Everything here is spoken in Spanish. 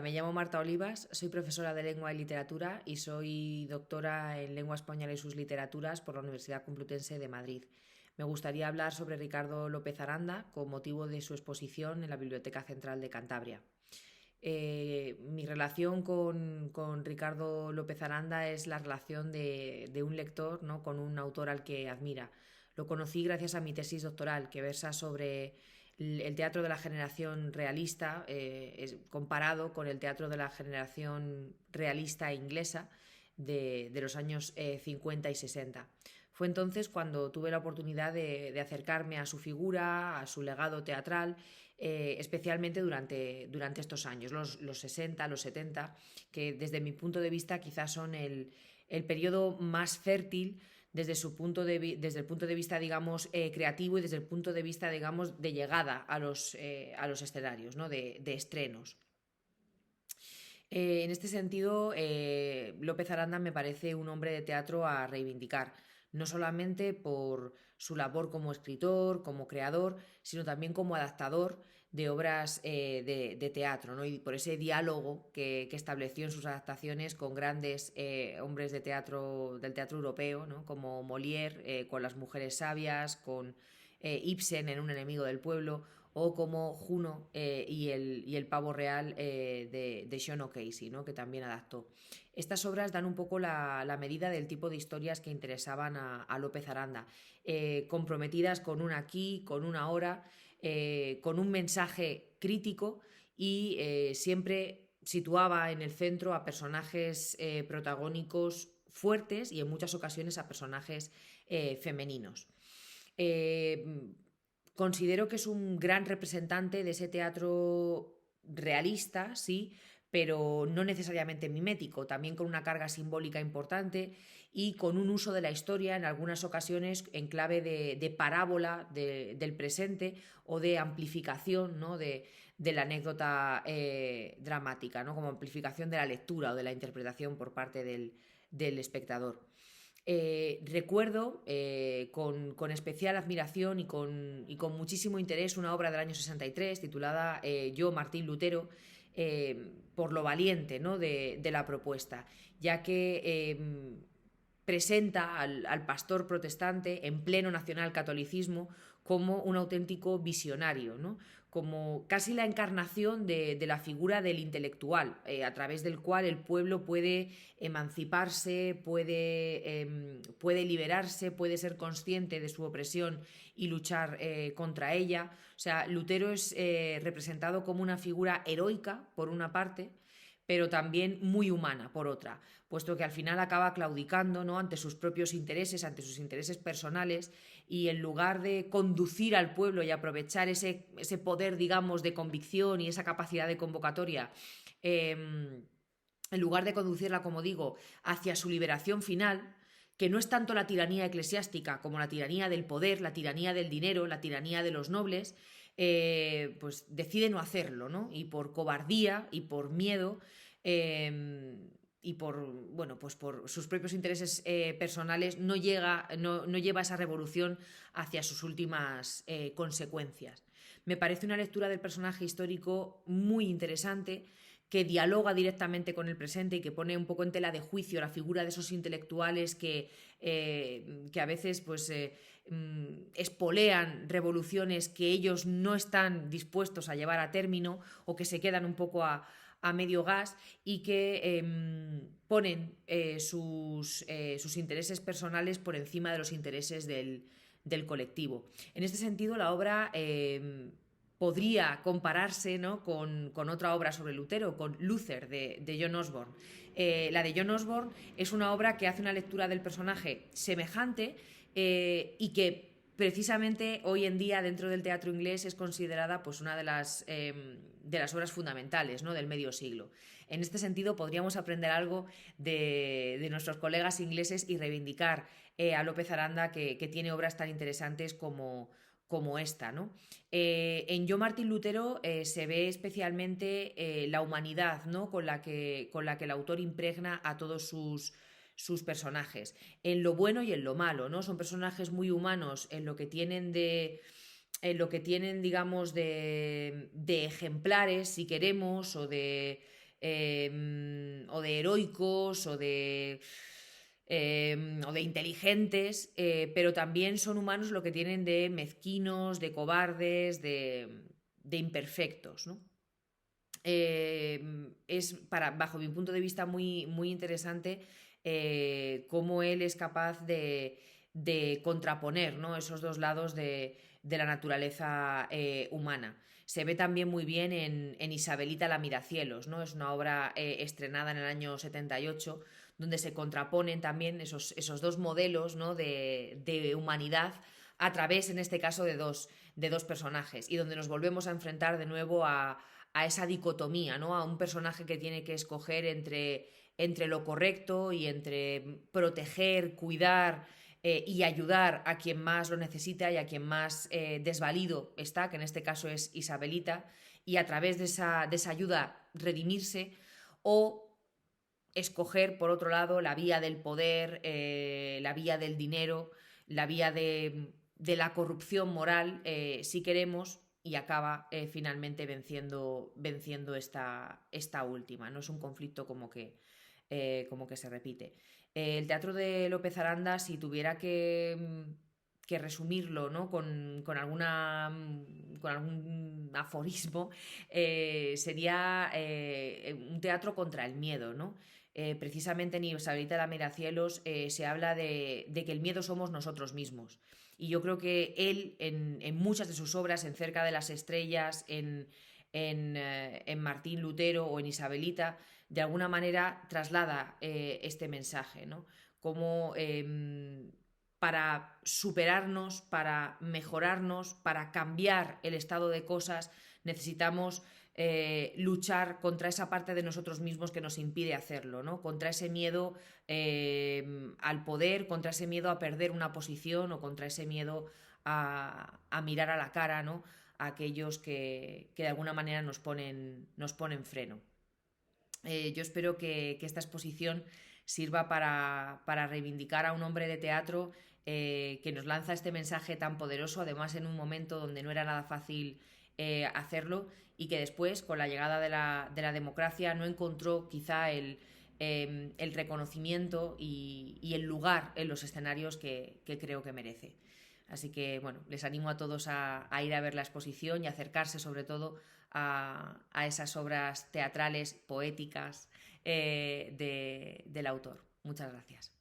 Me llamo Marta Olivas, soy profesora de lengua y literatura y soy doctora en lengua española y sus literaturas por la Universidad Complutense de Madrid. Me gustaría hablar sobre Ricardo López Aranda con motivo de su exposición en la Biblioteca Central de Cantabria. Mi relación con Ricardo López Aranda es la relación de un lector, ¿no?, con un autor al que admira. Lo conocí gracias a mi tesis doctoral, que versa sobre el teatro de la generación realista comparado con el teatro de la generación realista inglesa de los años 50 y 60. Fue entonces cuando tuve la oportunidad de acercarme a su figura, a su legado teatral, especialmente durante estos años, los 60, los 70, que desde mi punto de vista quizás son el periodo más fértil desde el punto de vista, digamos, creativo y desde el punto de vista, digamos, de llegada a los escenarios, ¿no?, de estrenos. En este sentido, López Aranda me parece un hombre de teatro a reivindicar, no solamente por su labor como escritor, como creador, sino también como adaptador de obras de teatro, ¿no?, y por ese diálogo que estableció en sus adaptaciones con grandes hombres de teatro, del teatro europeo, ¿no?, como Molière, con Las mujeres sabias, con Ibsen en Un enemigo del pueblo, o como Juno y el pavo real de Sean O'Casey, ¿no?, que también adaptó. Estas obras dan un poco la medida del tipo de historias que interesaban a López Aranda, comprometidas con un aquí, con una ahora, con un mensaje crítico y siempre situaba en el centro a personajes protagónicos fuertes y en muchas ocasiones a personajes femeninos. Eh, Considero que es un gran representante de ese teatro realista, sí, pero no necesariamente mimético, también con una carga simbólica importante y con un uso de la historia en algunas ocasiones en clave de parábola del presente o de amplificación, ¿no?, de la anécdota dramática, ¿no?, como amplificación de la lectura o de la interpretación por parte del espectador. Recuerdo con especial admiración y con muchísimo interés una obra del año 63 titulada Yo, Martín Lutero, por lo valiente, ¿no?, de la propuesta, ya que presenta al pastor protestante en pleno nacionalcatolicismo como un auténtico visionario, ¿no?, como casi la encarnación de la figura del intelectual, a través del cual el pueblo puede emanciparse, puede liberarse, puede ser consciente de su opresión y luchar contra ella. O sea, Lutero es representado como una figura heroica, por una parte, pero también muy humana, por otra, puesto que al final acaba claudicando, ¿no?, ante sus propios intereses, ante sus intereses personales, y en lugar de conducir al pueblo y aprovechar ese poder, digamos, de convicción y esa capacidad de convocatoria, en lugar de conducirla, como digo, hacia su liberación final, que no es tanto la tiranía eclesiástica como la tiranía del poder, la tiranía del dinero, la tiranía de los nobles, pues decide no hacerlo, ¿no? Y por cobardía y por miedo y por, bueno, pues por sus propios intereses personales no lleva esa revolución hacia sus últimas consecuencias. Me parece una lectura del personaje histórico muy interesante, que dialoga directamente con el presente y que pone un poco en tela de juicio la figura de esos intelectuales que a veces pues espolean revoluciones que ellos no están dispuestos a llevar a término o que se quedan un poco a medio gas y que ponen sus intereses personales por encima de los intereses del colectivo. En este sentido, la obra podría compararse, ¿no?, con otra obra sobre Lutero, con Luther de John Osborne. La de John Osborne es una obra que hace una lectura del personaje semejante y que precisamente hoy en día dentro del teatro inglés es considerada pues una de las obras fundamentales, ¿no?, del medio siglo. En este sentido podríamos aprender algo de nuestros colegas ingleses y reivindicar a López Aranda, que tiene obras tan interesantes como esta, ¿no? En Yo Martín Lutero se ve especialmente la humanidad, ¿no?, con la que el autor impregna a todos sus personajes, en lo bueno y en lo malo, ¿no? Son personajes muy humanos en lo que tienen, digamos, de ejemplares, si queremos, o o de heroicos o de inteligentes, pero también son humanos lo que tienen de mezquinos, de cobardes, de imperfectos, ¿no? Bajo mi punto de vista, muy, muy interesante cómo él es capaz de contraponer, ¿no?, esos dos lados de la naturaleza humana. Se ve también muy bien en Isabelita la Miracielos, ¿no? Es una obra estrenada en el año 78, donde se contraponen también esos dos modelos, ¿no?, de humanidad a través, en este caso, de dos personajes, y donde nos volvemos a enfrentar de nuevo a esa dicotomía, ¿no?, a un personaje que tiene que escoger entre lo correcto y entre proteger, cuidar y ayudar a quien más lo necesita y a quien más desvalido está, que en este caso es Isabelita, y a través de esa ayuda redimirse, o escoger, por otro lado, la vía del poder, la vía del dinero, la vía de la corrupción moral, si queremos, y acaba finalmente venciendo esta última. No es un conflicto como que se repite. El teatro de López Aranda, si tuviera que resumirlo, ¿no?, con algún aforismo, sería un teatro contra el miedo, ¿no? Precisamente en Isabelita la Miracielos se habla de que el miedo somos nosotros mismos. Y yo creo que él, en muchas de sus obras, en Cerca de las Estrellas, en Martín Lutero o en Isabelita, de alguna manera traslada este mensaje, ¿no? Como para superarnos, para mejorarnos, para cambiar el estado de cosas, necesitamos luchar contra esa parte de nosotros mismos que nos impide hacerlo, ¿no? Contra ese miedo al poder, contra ese miedo a perder una posición, o contra ese miedo a mirar a la cara, ¿no?, a aquellos que de alguna manera nos ponen freno. Yo espero que esta exposición sirva para reivindicar a un hombre de teatro que nos lanza este mensaje tan poderoso, además en un momento donde no era nada fácil hacerlo, y que después, con la llegada de la democracia, no encontró quizá el reconocimiento y el lugar en los escenarios que creo que merece. Así que, bueno, les animo a todos a ir a ver la exposición y acercarse sobre todo a esas obras teatrales, poéticas del autor. Muchas gracias.